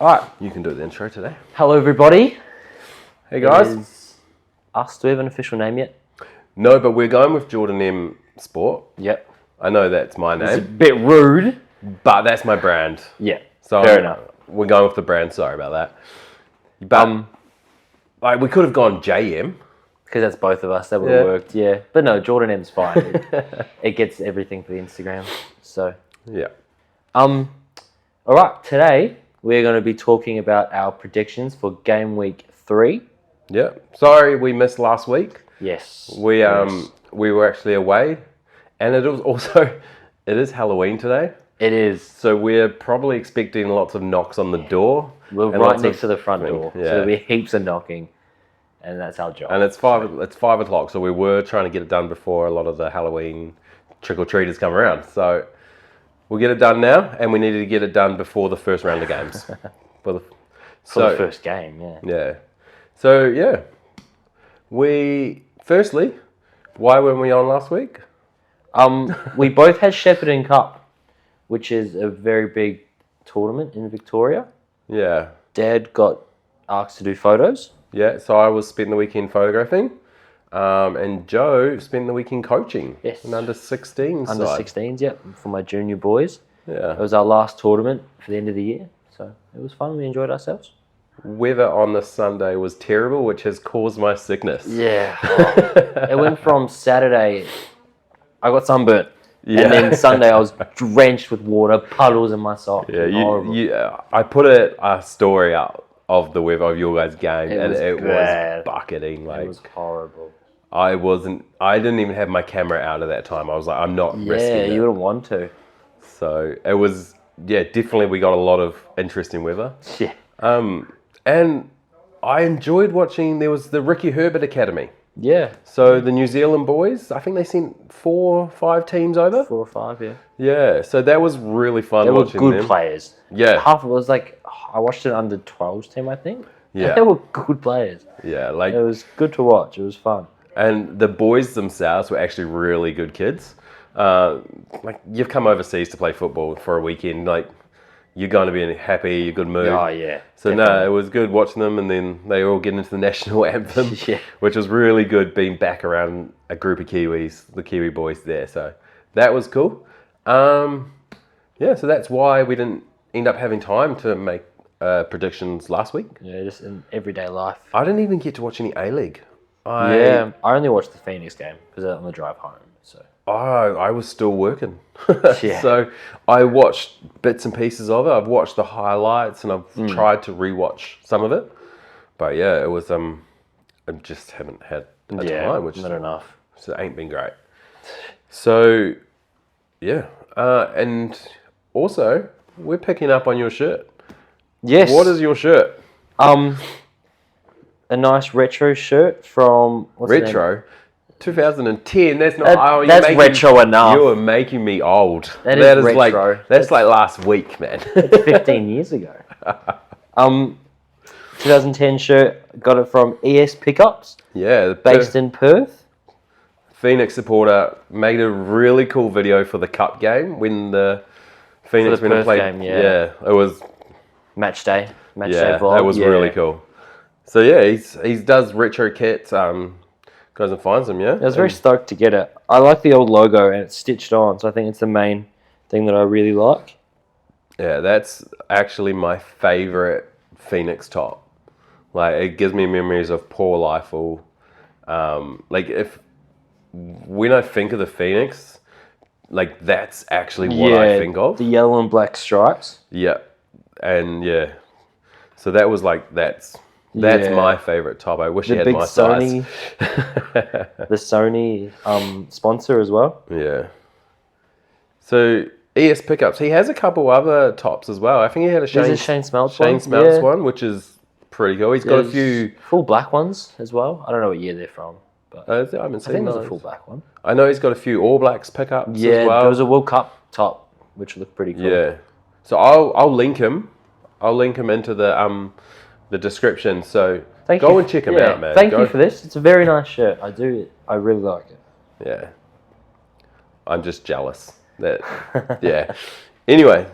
Alright, You can do the intro today. hello everybody. Hey guys. It is us. Do we have an official name yet? No, but we're going with Jordan M Sport. Yep. I know that's my It's a name, bit rude. but that's my brand. Yeah, So fair enough. We're going with the brand. Sorry about that. But we could have gone JM. Because that's both of us. That would have worked, yeah. But no, Jordan M's fine. It gets everything for the Instagram. So, Yeah. alright, today we're going to be talking about our predictions for game week 3. Yeah. Sorry we missed last week. Yes. We yes. we were actually away, and it was also it is Halloween today. It is. So we're probably expecting lots of knocks on the door. We're and right lots next of to the front door. Yeah. So there'll be heaps of knocking. And that's our job. And it's 5 o'clock, so we were trying to get it done before a lot of the Halloween trick-or-treaters come around. So we'll get it done now, and we needed to get it done before the first round of games. for the first game, yeah. Yeah. So, yeah. Firstly, why weren't we on last week? We both had Shepparton Cup, which is a very big tournament in Victoria. Yeah. Dad got asked to do photos. Yeah, so I was spending the weekend photographing, and Joe spent the weekend coaching. Yes. An under-16 Under side. 16s, yep, for my junior boys. Yeah. It was our last tournament for the end of the year, so it was fun. We enjoyed ourselves. Weather on the Sunday was terrible, which has caused my sickness. Yeah. It went from Saturday, I got sunburnt. Yeah. And then Sunday I was drenched with water, puddles in my socks. Yeah, I put a story out of the weather of your guys' game, and it bad. was bucketing. Like, It was horrible. I didn't even have my camera out at that time. I was like, I'm not risking Yeah, it. you wouldn't want to. So it was, definitely we got a lot of interesting weather. Yeah. And I enjoyed watching, there was the Ricky Herbert Academy. Yeah. So the New Zealand boys, I think they sent 4 or 5 teams over. 4 or 5, yeah. Yeah, so that was really fun They were watching good them. players. Yeah. Half of it was like, I watched an under 12s team, I think. Yeah. They were good players. Yeah, like, It was good to watch. It was fun. and the boys themselves were actually really good kids. Like, you've come overseas to play football for a weekend, like, you're going to be in a happy, you're good mood. Oh, yeah. So definitely. it was good watching them, and then they all get into the national anthem, Yeah. which was really good being back around a group of Kiwis, the Kiwi boys there. So that was cool. So that's why we didn't end up having time to make predictions last week. Yeah, just in everyday life. I didn't even get to watch any A-League. I only watched the Phoenix game because on the drive home. So I was still working. Yeah. So I watched bits and pieces of it. I've watched the highlights, and I've tried to rewatch some of it. But yeah, it was I just haven't had a time, which not enough. so ain't been great. So yeah, and also we're picking up on your shirt. Yes. What is your shirt? A nice retro shirt from what's the name? Retro. 2010. That's not. That's retro enough. You are making me old. That is retro. Like that's like last week, man. 15 years ago. 2010 shirt, got it from ES Pickups, Yeah, based in Perth. Phoenix supporter made a really cool video for the cup game when the Phoenix For the Perth game, yeah. it was Match day yeah, vlog. that was really cool. So yeah, he does retro kits. Goes and finds them. Yeah, I was very stoked to get it. I like the old logo and it's stitched on, so I think it's the main thing that I really like. Yeah, that's actually my favorite Phoenix top. Like, it gives me memories of Paul Eiffel. Like, when I think of the Phoenix, like, that's actually what I think of. The yellow and black stripes. Yeah, and yeah, so that was like that's my favorite top. I wish The it had big my size. Sony, the Sony sponsor as well. Yeah. So ES Pickups, he has a couple other tops as well. I think he had a There's a Shane Shane Smelts one, which is pretty cool. He's got a few. full black ones as well. I don't know what year they're from, but I haven't I seen think there's those. a full black one. I know he's got a few All Blacks pickups Yeah, as well. there was a World Cup top, which looked pretty cool. Yeah. So I'll link him. I'll link him into the description. So go and check him out, man. Thank you for this. It's a very nice shirt. I really like it. Yeah. I'm just jealous. Yeah. Anyway,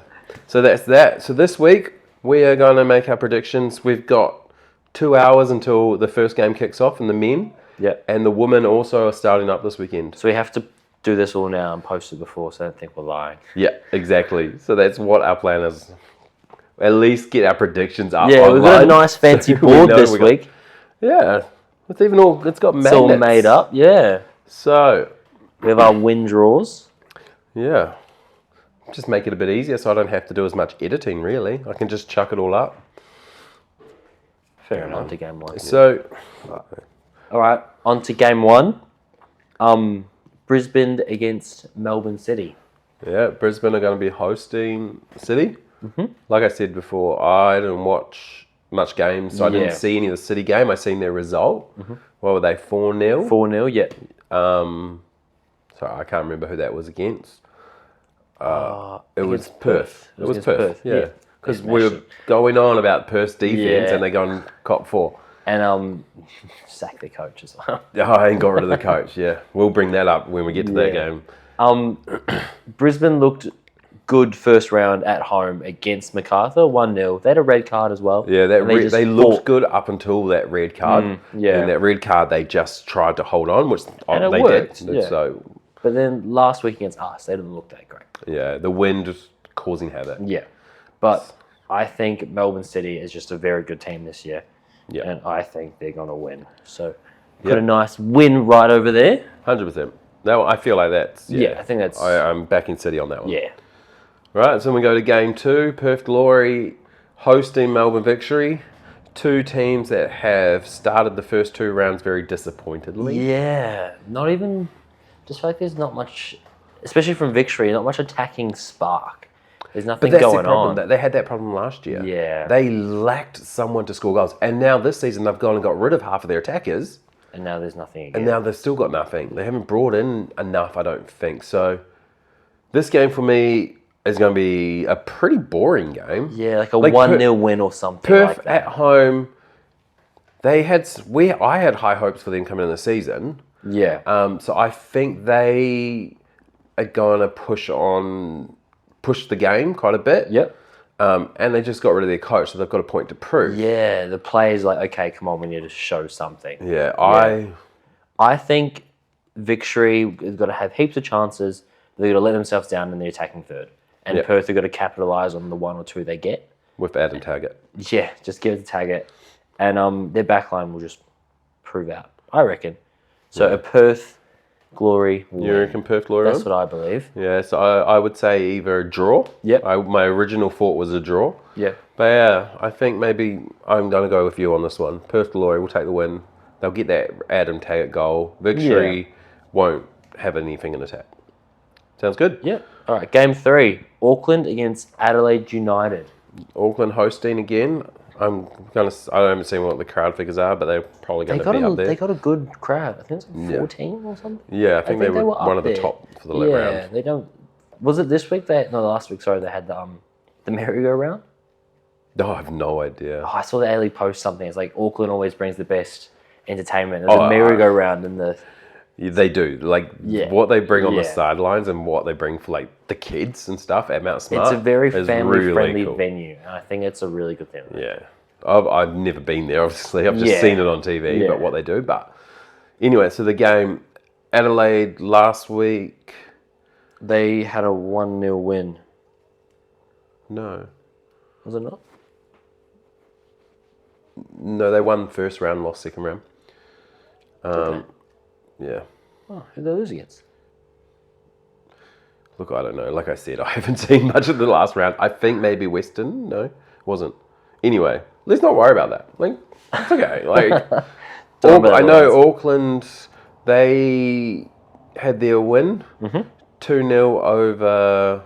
so that's that. So this week we are going to make our predictions. We've got 2 hours until the first game kicks off in the men. Yeah. And the women also are starting up this weekend. So we have to do this all now and post it before, so I don't think we're lying. Yeah, exactly. So that's what our plan is. At least get our predictions up. Yeah, we've got a online nice fancy so we board know this we got- week. Yeah. It's even all. It's got magnets. It's all made up, yeah. So, We have our win draws. yeah. Just make it a bit easier so I don't have to do as much editing, really. I can just chuck it all up. Fair enough. On to game one. So, All right, on to game one. Brisbane against Melbourne City. yeah, Brisbane are going to be hosting City. Like I said before, I didn't watch much games, so I didn't Yeah. see any of the City game. I seen their result. What were they, 4-0? 4-0, yeah. Sorry, I can't remember who that was against. It was against Perth. It was against Perth, yeah. yeah. Because They we were smashed it. going on about Perth's defense Yeah. and they gone cop 4. And sack the coach as well. Oh, I ain't got rid of the coach, yeah. We'll bring that up when we get to that Yeah. game. Brisbane looked good first round at home against Macarthur, 1-0. They had a red card as well. Yeah, and just they looked fought. good up until that red card. yeah. And that red card, they just tried to hold on, which And it they worked, did. yeah. So, But then last week against us, they didn't look that great. yeah, the wind just causing havoc. Yeah. But I think Melbourne City is just a very good team this year. Yeah. And I think they're going to win. So put a nice win right over there. 100%. That one, I feel like that's... Yeah, I think that's... I'm backing City on that one. Yeah. Right, so we go to game 2. Perth Glory hosting Melbourne Victory. Two teams that have started the first 2 rounds very disappointedly. Yeah. Not even... Just feel like there's not much... Especially from Victory, not much attacking spark. There's nothing But that's going the problem. on. That they had that problem last year. Yeah. They lacked someone to score goals. And now this season they've gone and got rid of half of their attackers. And now there's nothing again. And now they've still got nothing. They haven't brought in enough, I don't think. So this game for me is going to be a pretty boring game. Yeah, like a 1-0 win or something Perth like that. at home, I had high hopes for them coming in the season. Yeah. So I think they are going to push the game quite a bit. Yep. And they just got rid of their coach, so they've got a point to prove. Yeah, the players like, okay, come on, we need to show something. Yeah, I think Victory has got to have heaps of chances. They've got to let themselves down in the attacking third. And Yeah. Perth have got to capitalise on the 1 or 2 they get. with Adam Taggart. Yeah, just give it to Taggart. And their backline will just prove out, I reckon. So a Perth Glory will You win. reckon Perth Glory? That's what I believe. Yeah, so I would say either a draw. Yep. My original thought was a draw. Yeah. But yeah, I think maybe I'm going to go with you on this one. Perth Glory will take the win. They'll get that Adam Taggart goal. Victory won't have anything in attack. Sounds good? Yeah. All right, game 3. Auckland against Adelaide United. Auckland hosting again. I haven't seen what the crowd figures are, but they're probably going to be up there. They got a good crowd. I think it's like 14 or something. Yeah, I think they were up one of the there. top for the late round. Yeah, they don't... Was it this week? Last week, sorry, they had the merry-go-round. No, I have no idea. Oh, I saw the Ailey post something. It's like Auckland always brings the best entertainment. There's a merry-go-round in the... They do. Like, Yeah. what they bring on the Yeah. sidelines and what they bring for, like, the kids and stuff at Mount Smart It's a very is family-friendly really cool. venue. And I think it's a really good thing. Yeah. I've never been there, obviously. I've just Yeah. seen it on TV, Yeah. but what they do. But anyway, so the game, Adelaide last week. They had a 1-0 win. No. Was it not? No, they won first round, lost second round. Yeah. Oh, who did they lose against? Look, I don't know. Like I said, I haven't seen much of the last round. I think maybe Western. No, wasn't. Anyway, let's not worry about that. Like, it's okay. Like, I know Auckland, they had their win. 2-0 over...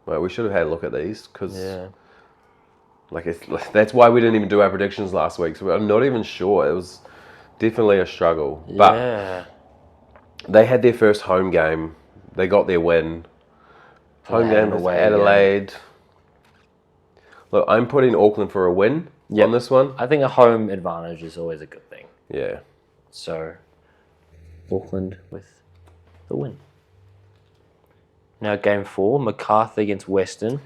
Well, we should have had a look at these because... Yeah. That's why we didn't even do our predictions last week. So I'm not even sure. It was definitely a struggle. But Yeah. they had their first home game. They got their win. Home They had game an was away Adelaide. Look, I'm putting Auckland for a win on this one. I think a home advantage is always a good thing. Yeah. So, Auckland with the win. Now game 4, MacArthur against Western.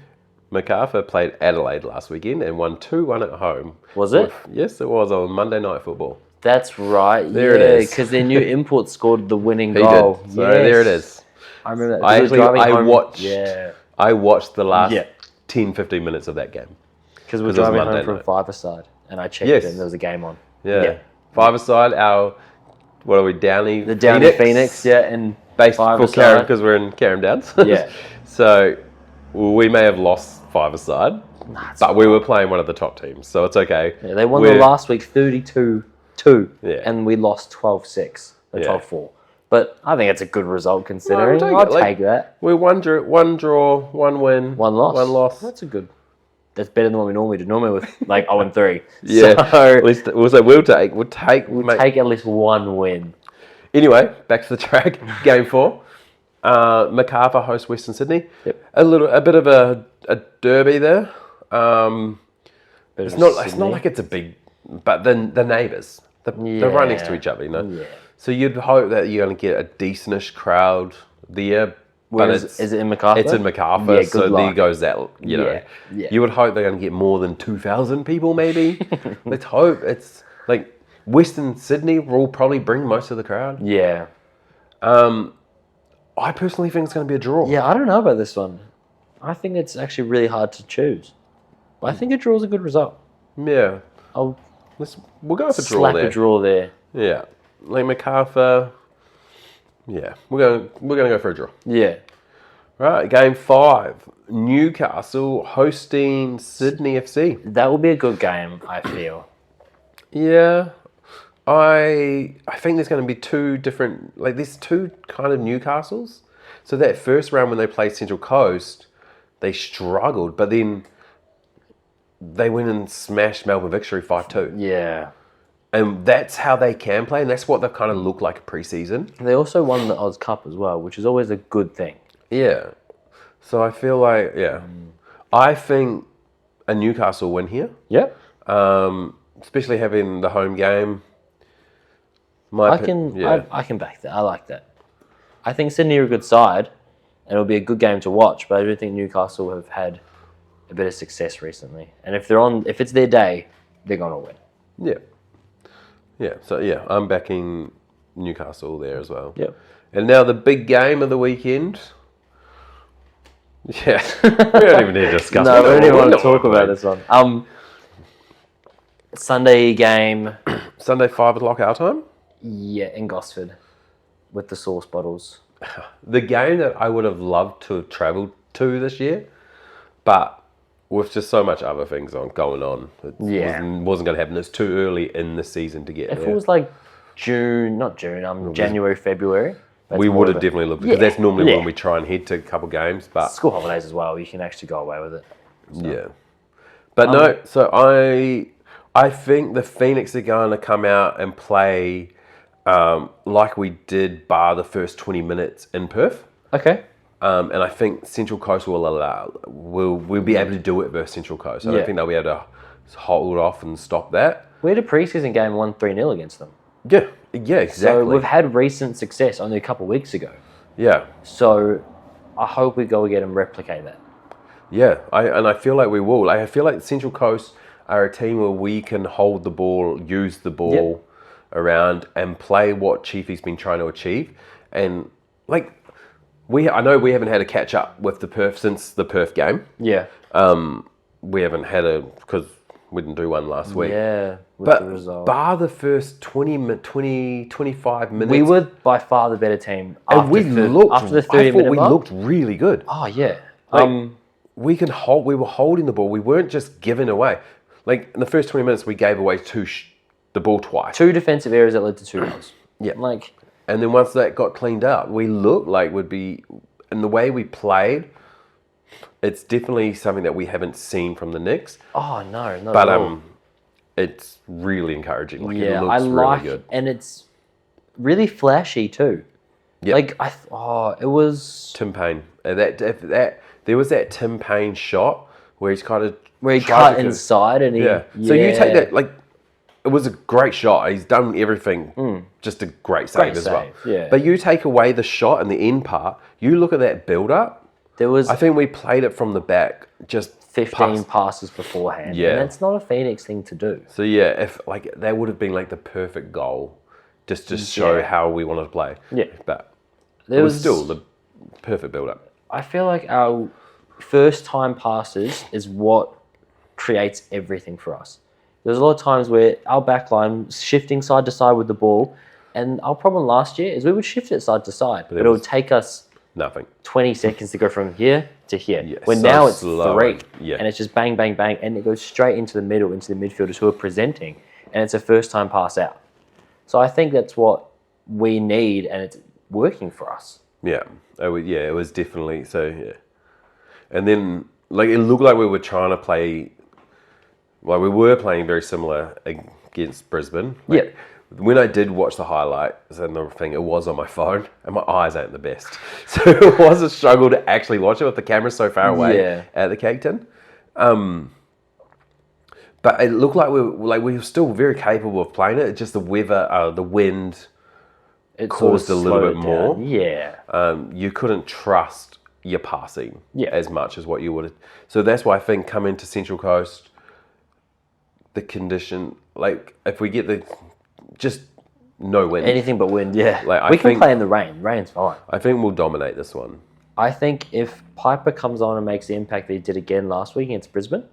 MacArthur played Adelaide last weekend and won 2-1 at home. Was it? Yes, it was on Monday Night Football. That's right. There it is. Because their new import scored the winning He goal. did. So there it is. I remember that. I watched the last Yeah. 10, 15 minutes of that game. Because we're 'Cause it was driving Monday home from night. five-a-side, and I checked Yes. it, and there was a game on. Yeah. Five-a-side, what are we, Downey? The Downey Phoenix, and Based for five-a-side. Carrum, because we're in Carrum Downs. Yeah. So we may have lost five-a-side, but we were playing one of the top teams, so it's okay. Yeah, they won the last week 32-2, Yeah. and we lost 12-6, or Yeah. 12-4. But I think it's a good result considering. No, I'll take that. We're one draw, one win, One loss. one loss. That's better than what we normally do. Normally with like 0-3. Yeah. So At least we'll take. we'll take at least one win. Anyway, back to the track. Game 4. MacArthur hosts Western Sydney. Yep. A bit of a derby there. It's not like it's a big, but then the neighbours, they're right next to each other, you know. Yeah. So you'd hope that you're going to get a decentish crowd there. Where But is it in MacArthur? It's in MacArthur, Yeah, so good there luck. goes that. You know, Yeah. you would hope they're going to get more than 2,000 people, maybe. Let's hope it's like Western Sydney will probably bring most of the crowd. Yeah. I personally think it's going to be a draw. Yeah, I don't know about this one. I think it's actually really hard to choose. But I think a draw is a good result. Yeah. I'll We'll go for a draw slap there. a draw there. Yeah, like MacArthur. Yeah, we're gonna go for a draw. Yeah. Right, game 5. Newcastle hosting Sydney FC. That will be a good game, I feel. Yeah, I think there's going to be two different, like there's two kind of Newcastles. So that first round when they played Central Coast, they struggled, but then they went and smashed Melbourne Victory 5-2. Yeah. And that's how they can play, and that's what they've kind of looked like pre-season. They also won the Oz Cup as well, which is always a good thing. Yeah. So I feel like, I think a Newcastle win here. Yep. Especially having the home game. I can back that. I like that. I think Sydney are a good side, and it'll be a good game to watch. But I do think Newcastle have had a bit of success recently, and if it's their day, they're gonna win. Yeah. Yeah. So I'm backing Newcastle there as well. Yep. And now the big game of the weekend. Yeah. We don't even need to discuss. No, we don't even want to know talk what about we're this one. Sunday game. Sunday 5:00 our time. Yeah, in Gosford, with the sauce bottles. The game that I would have loved to have travelled to this year, but with just so much other things going on, it wasn't going to happen. It's too early in the season to get If there. it was like January, February, We would have definitely looked, because that's normally when we try and head to a couple games. But school holidays as well, you can actually go away with it. So. yeah, but no. So I think the Phoenix are going to come out and play like we did, bar the first 20 minutes in Perth. Okay. And I think Central Coast will be able to do it versus Central Coast. I don't think they'll be able to hold off and stop that. We had a preseason game 3-0 against them. Yeah, exactly. So we've had recent success only a couple of weeks ago. Yeah. So I hope we go again and replicate that. Yeah, I feel like we will. I feel like Central Coast are a team where we can hold the ball, use the ball around, and play what Chiefy's been trying to achieve. And like I know we haven't had a catch up with the Perth since the Perth game. Yeah. We haven't had because we didn't do one last week. Yeah. But the result. bar the first 25 minutes. We were by far the better team. And After we looked. after the I 30 thought minute we mark. looked really good. Oh yeah. We can hold. We were holding the ball. We weren't just giving away. Like in the first 20 minutes, we gave away the ball twice. 2 defensive errors that led to 2 goals. Yeah. Like. And then once that got cleaned up, we looked like would be, and the way we played, it's definitely something that we haven't seen from the Knicks. Oh no, not But at all. it's really encouraging. Like Yeah, it looks I really like, good. and it's really flashy too. Yep. Like it was Tim Payne. There was that Tim Payne shot where he's kind of where he cut inside and he. Yeah. So you take that, like, it was a great shot. He's done everything. Just a great save as well. Yeah. But you take away the shot and the end part, you look at that build up, I think we played it from the back, just 15 passes beforehand. Yeah. And that's not a Phoenix thing to do. So yeah, if like that would have been like the perfect goal, just to show how we wanted to play. Yeah. But it was still the perfect build-up. I feel like our first time passes is what creates everything for us. There's a lot of times where our backline shifting side to side with the ball, and our problem last year is we would shift it side to side, but it would take us nothing 20 seconds to go from here to here. Yeah, when so now it's slow. 3, Yeah. and it's just bang, bang, bang, and it goes straight into the middle, into the midfielders who are presenting, and it's a first time pass out. So I think that's what we need, and it's working for us. Yeah, it was definitely so. Yeah, and then like it looked like we were trying to play. Well, we were playing very similar against Brisbane. Like, yeah. When I did watch the highlights and the thing, it was on my phone, and my eyes ain't the best, so it was a struggle to actually watch it with the camera so far away at the cake tin. But it looked like we were still very capable of playing it. It's just the weather, the wind, it caused a little bit more. Yeah. You couldn't trust your passing as much as what you would. So that's why I think coming to Central Coast, the condition, like if we get just no wind. Anything but wind, yeah. Like, we can play in the rain. Rain's fine. I think we'll dominate this one. I think if Piper comes on and makes the impact that he did again last week against Brisbane,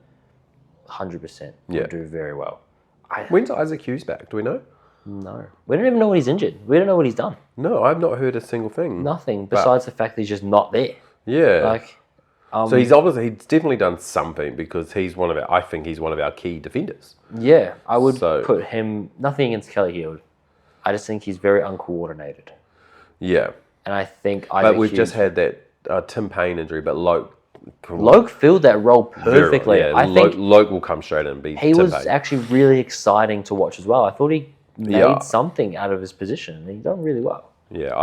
100% will do very well. When's Isaac Hughes back? Do we know? No. We don't even know when he's injured. We don't know what he's done. No, I've not heard a single thing. Nothing, besides the fact that he's just not there. Yeah. Like, so he's definitely done something because I think he's one of our key defenders. Yeah, I would put him, nothing against Kelly Heald. I just think he's very uncoordinated. Yeah. And I think But we've just had that Tim Payne injury, but Loke filled that role perfectly. Yeah, I think Loke will come straight in and be he Tim was Payne. actually really exciting to watch as well. I thought he made something out of his position, and he's done really well. Yeah,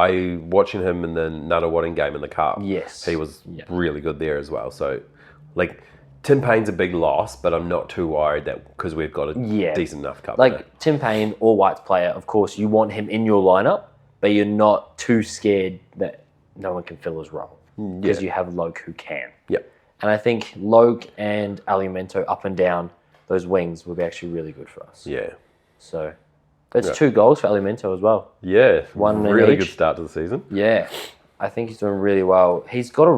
watching him in the Nunawading game in the cup. Yes. He was really good there as well. So, like, Tim Payne's a big loss, but I'm not too worried that because we've got a decent enough cup. Like, Tim Payne, All Whites player, of course, you want him in your lineup, but you're not too scared that no one can fill his role because you have Loke who can. Yep. And I think Loke and Alimento up and down those wings will be actually really good for us. Yeah. So... That's 2 goals for Alimento as well. Yeah, one really good start to the season. Yeah, I think he's doing really well. He's got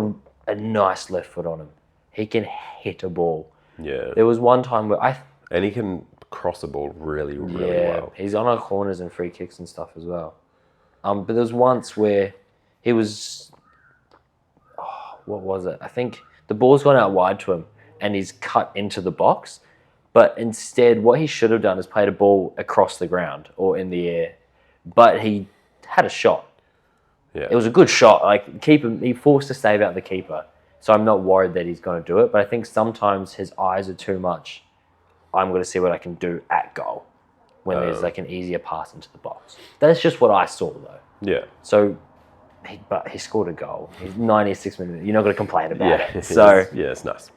a nice left foot on him. He can hit a ball. Yeah. There was one time where and he can cross a ball really well. He's on our corners and free kicks and stuff as well. But there was once where he was... what was it? I think the ball's gone out wide to him and he's cut into the box. But instead, what he should have done is played a ball across the ground or in the air. But he had a shot. Yeah. It was a good shot. Like, he forced to save out the keeper. So I'm not worried that he's going to do it. But I think sometimes his eyes are too much. I'm going to see what I can do at goal when there's like an easier pass into the box. That's just what I saw, though. Yeah. So, but he scored a goal. He's 96 minutes. You're not going to complain about it. So it's nice.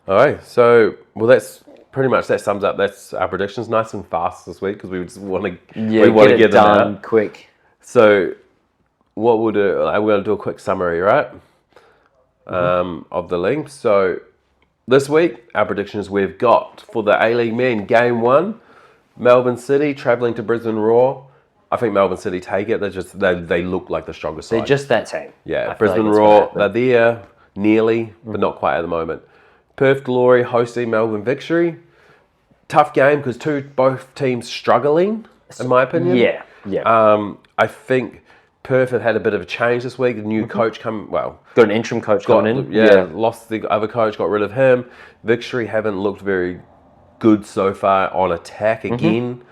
All right. So, that's... Pretty much that sums up. That's our predictions. Nice and fast this week because we just want to get it done quick. So, what we'll do, we're going to do a quick summary, right? Of the league. So, this week our predictions we've got for the A-League men. Game 1, Melbourne City travelling to Brisbane Roar. I think Melbourne City take it. They look like the strongest side. They're just that team. Yeah, Brisbane Roar. They're there nearly, but not quite at the moment. Perth Glory hosting Melbourne Victory. Tough game because both teams struggling, in my opinion. Yeah. I think Perth have had a bit of a change this week. The new coach got an interim coach coming in. Lost the other coach, got rid of him. Victory haven't looked very good so far on attack again.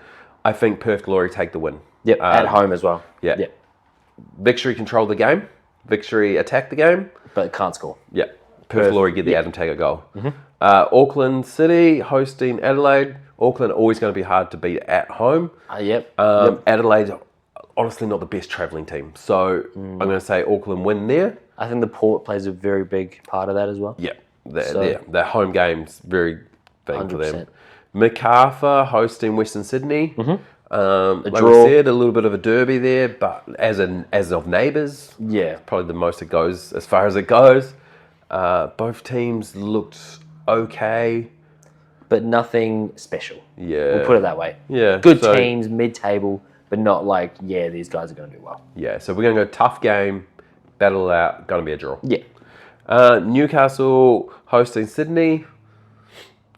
I think Perth Glory take the win. Yep, at home as well. Yeah. Yep. Victory control the game. Victory attack the game. But can't score. Yeah. Perth Glory get the Adam Taggart goal. Auckland City hosting Adelaide. Auckland always going to be hard to beat at home. Adelaide, honestly, not the best travelling team. So I'm going to say Auckland win there. I think the Port plays a very big part of that as well. Yeah, their home game's very big for them. Macarthur hosting Western Sydney. Like I said, a little bit of a derby there, but as of neighbours, probably the most it goes as far as it goes. Both teams looked okay. But nothing special. Yeah. We'll put it that way. Yeah. Good teams, mid-table, but not like, these guys are going to do well. Yeah, so we're going to go tough game, battle it out, going to be a draw. Yeah. Newcastle hosting Sydney.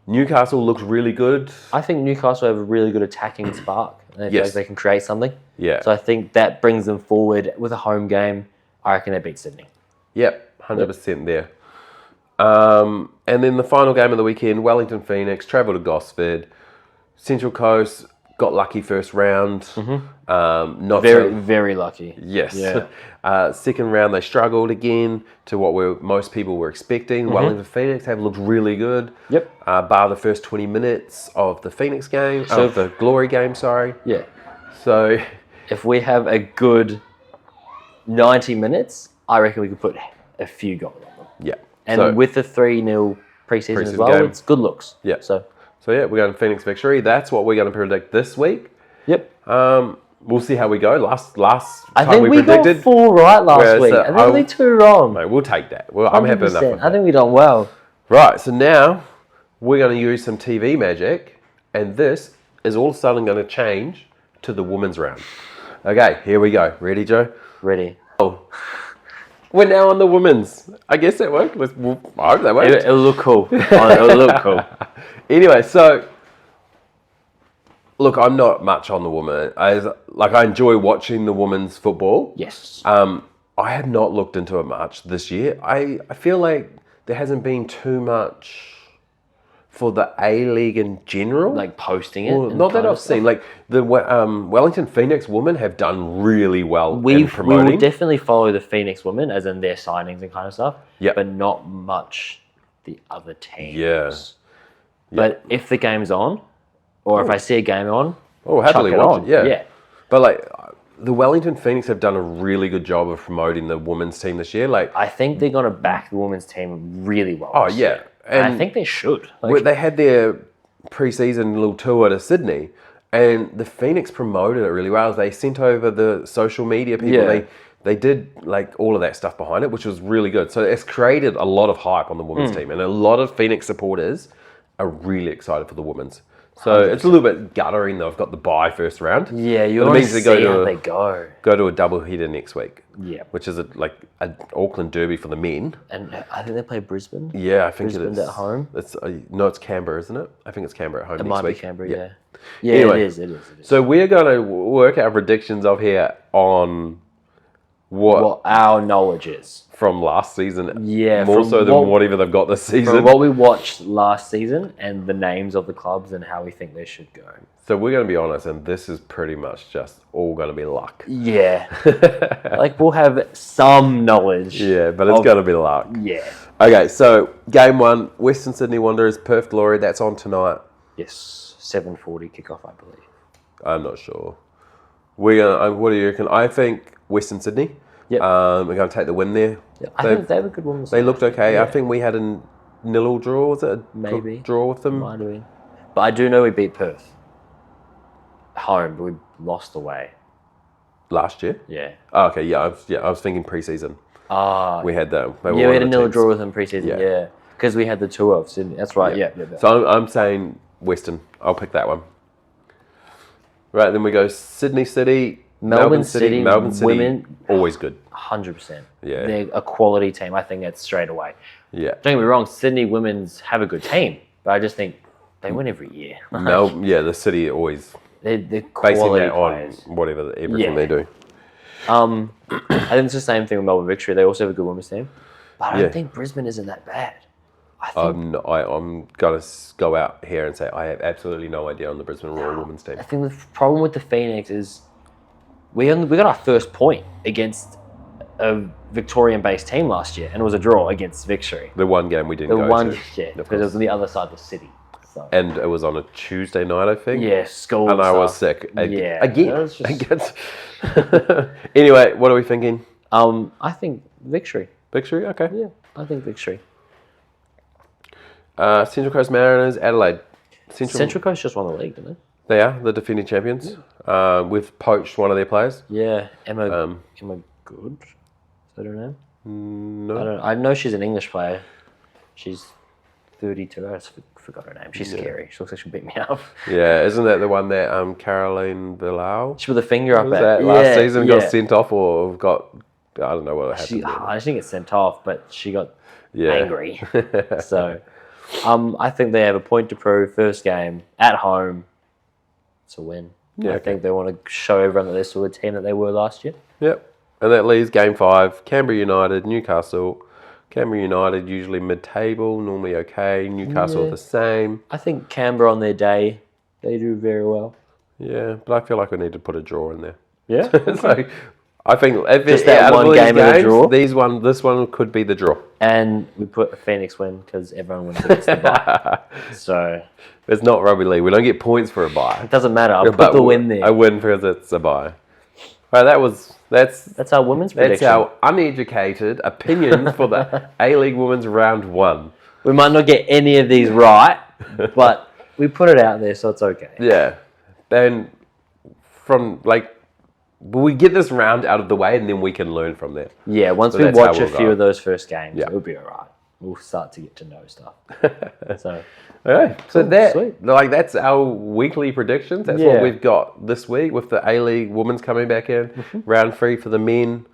Newcastle looks really good. I think Newcastle have a really good attacking spark. And they feel like they can create something. Yeah. So I think that brings them forward with a home game. I reckon they beat Sydney. Yep, 100% there. And then the final game of the weekend, Wellington Phoenix, travel to Gosford. Central Coast got lucky first round. Not very lucky. Yes. Yeah. Second round, they struggled again to what most people were expecting. Wellington Phoenix have looked really good. Yep. Bar the first 20 minutes of the Phoenix game, the Glory game, sorry. Yeah. So if we have a good 90 minutes, I reckon we could put a few goals on them. Yeah. And with the 3-0 preseason as well, it's good looks. Yeah. So yeah, we're going Phoenix victory. That's what we're going to predict this week. Yep. We'll see how we go. Last I time think we predicted got 4 right last week. I think only 2 wrong. Mate, we'll take that. I'm happy enough with that. I think we done well. Right, so now we're going to use some TV magic, and this is all of a sudden going to change to the women's round. Okay, here we go. Ready, Joe? Ready. Oh. We're now on the women's. I guess that worked. I hope that worked. It'll look cool. It'll look cool. Anyway, so look, I'm not much on the woman. I enjoy watching the women's football. Yes. I have not looked into it much this year. I feel like there hasn't been too much for the A-League in general. Like posting it? Well, not that I've seen. Like the Wellington Phoenix women have done really well in promoting. We will definitely follow the Phoenix women, as in their signings and kind of stuff. Yep. But not much the other teams. Yeah. But if the game's on, or if I see a game on, happily chuck it watch on. it. Yeah. But like the Wellington Phoenix have done a really good job of promoting the women's team this year. Like I think they're going to back the women's team really well. Oh yeah. And I think they should. They had their pre-season little tour to Sydney, and the Phoenix promoted it really well. They sent over the social media people. Yeah. They did like all of that stuff behind it, which was really good. So it's created a lot of hype on the women's team, and a lot of Phoenix supporters are really excited for the women's. So 100%. It's a little bit guttering that I've got the bye first round. Yeah, you want to see how they go. Go to a double header next week. Yeah. Which is an Auckland derby for the men. And I think they play Brisbane. Yeah, I think Brisbane it is. at home. It's Canberra, isn't it? I think it's Canberra at home next week. It might be Canberra, yeah. Yeah, Anyway, it is. So we're going to work our predictions of here on what our knowledge is. From last season. Yeah. More so than whatever they've got this season. From what we watched last season and the names of the clubs and how we think they should go. So we're going to be honest, and this is pretty much just all going to be luck. Yeah. We'll have some knowledge. Yeah, but it's going to be luck. Yeah. Okay, so game 1, Western Sydney Wanderers, Perth Glory. That's on tonight. Yes, 7:40 kickoff, I believe. I'm not sure. What do you reckon? I think Western Sydney. Yep. We're going to take the win there. Yeah, I think they were good ones. They looked okay. Yeah. I think we had a 0 draw. Was it maybe draw with them? Might have been. But I do know we beat Perth home, but we lost away last year. Yeah. Oh, okay. Yeah. I was thinking preseason. We had that. We had a 0 draw with them preseason. Yeah. Because we had the tour of Sydney. That's right. Yeah. So I'm saying Western. I'll pick that one. Right. Then we go Sydney City. Melbourne City, women, always good. 100%. Yeah. They're a quality team. I think that's straight away. Yeah. Don't get me wrong, Sydney women's have a good team, but I just think they win every year. The City always they're quality basing that players. On everything they do. I think it's the same thing with Melbourne Victory. They also have a good women's team, but I don't think Brisbane isn't that bad. I'm going to go out here and say I have absolutely no idea on the Brisbane Royal women's team. I think the problem with the Phoenix is we got our first point against a Victorian-based team last year, and it was a draw against Victory. The one game we didn't go to. Because it was on the other side of the city. So. And it was on a Tuesday night, I think. Yeah, school. And I was sick. Again. Just... Anyway, what are we thinking? I think Victory. Victory? Okay. Yeah, I think Victory. Central Coast Mariners, Adelaide. Central Coast just won the league, didn't they? They are the defending champions. We've poached one of their players. Yeah, Emma Good. Is that her name? No. I know she's an English player. She's 32. I just forgot her name. She's scary. She looks like she'll beat me up. Yeah, isn't that the one that Caroline Villau? She put the finger up Was at. that last season got sent off or got... I don't know what happened. I didn't get sent off, but she got Yeah. angry. So, I think they have a point to prove. First game at home. It's a win. Yeah, I think they want to show everyone that they're still a team that they were last year. Yep. And that leaves Game 5. Canberra United, Newcastle. Canberra United usually mid-table, normally okay. Newcastle the same. I think Canberra on their day, they do very well. Yeah, but I feel like we need to put a draw in there. Yeah. So I think if Just it's that out of one all these game of the draw. this one could be the draw. And we put a Phoenix win because everyone wins against the bye. So It's not rugby league. We don't get points for a bye. it doesn't matter. I'll put the win there. I win because it's a bye. Right, that's our women's prediction. That's our uneducated opinions for the A-League Women's Round 1. We might not get any of these right, but we put it out there, so it's okay. Yeah. Then we get this round out of the way and then we can learn from there. Yeah, once we watch a few of those first games, it'll be all right. We'll start to get to know stuff. So, okay. So sweet. that's our weekly predictions. That's what we've got this week with the A-League Women's coming back in. Round 3 for the men.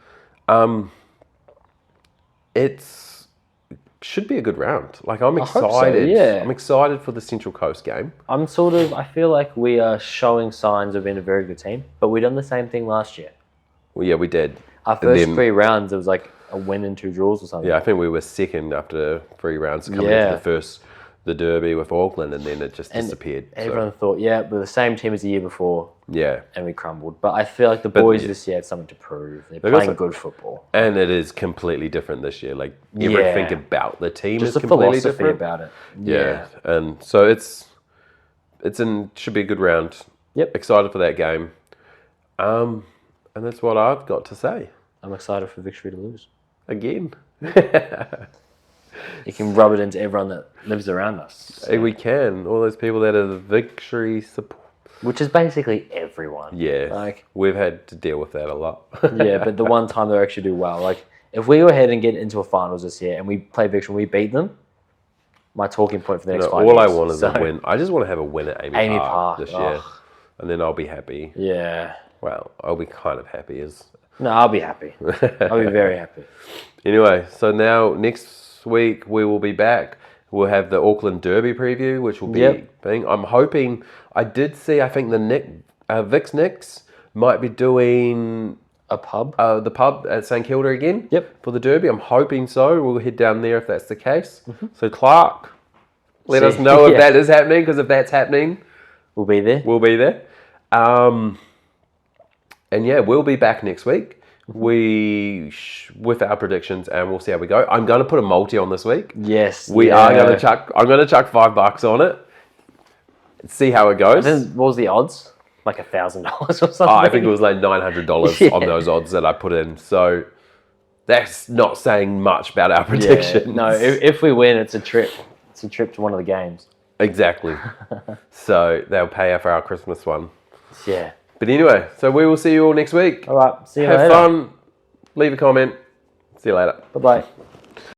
Should be a good round. I'm excited. yeah. I'm excited for the Central Coast game. I feel like we are showing signs of being a very good team, but we done the same thing last year. Well, yeah, we did. Our first 3 rounds, it was like a win and 2 draws or something. Yeah, I think we were second after 3 rounds coming into the derby with Auckland, and then it just disappeared. Everyone thought, we're the same team as the year before. Yeah. And we crumbled. But I feel like the boys this year have something to prove. They're playing good football. And it is completely different this year. Everything about the team just is completely philosophy different. about it. Yeah. And so should be a good round. Yep. Excited for that game. And that's what I've got to say. I'm excited for victory to lose. Again. You can rub it into everyone that lives around us. So. We can. All those people that are the victory support. Which is basically everyone. Yeah. We've had to deal with that a lot. Yeah, but the one time they actually do well. If we go ahead and get into a finals this year and we play victory and we beat them, my talking point for the next 5 years. All I want is a win. I just want to have a win at Amy Park this year. And then I'll be happy. Yeah. Well, I'll be kind of happy. No, I'll be happy. I'll be very happy. Anyway, so now next week we will be back. We'll have the Auckland Derby preview, which will be thing. I'm hoping. I did see. I think the Vic's Knicks might be doing a pub. The pub at St Kilda again. Yep. For the Derby, I'm hoping so. We'll head down there if that's the case. So Clark, let us know if that is happening. Because if that's happening, we'll be there. We'll be there. And yeah, we'll be back next week. With our predictions, and we'll see how we go. I'm going to put a multi on this week. Yes, we are going to chuck. I'm going to chuck $5 on it. See how it goes. What was the odds? Like $1,000 or something. I think it was like $900 on those odds that I put in. So that's not saying much about our predictions. No, if we win, it's a trip. It's a trip to one of the games. Exactly. So they'll pay for our Christmas one. Yeah. But anyway, so we will see you all next week. All right. See you later. Have fun. Leave a comment. See you later. Bye-bye.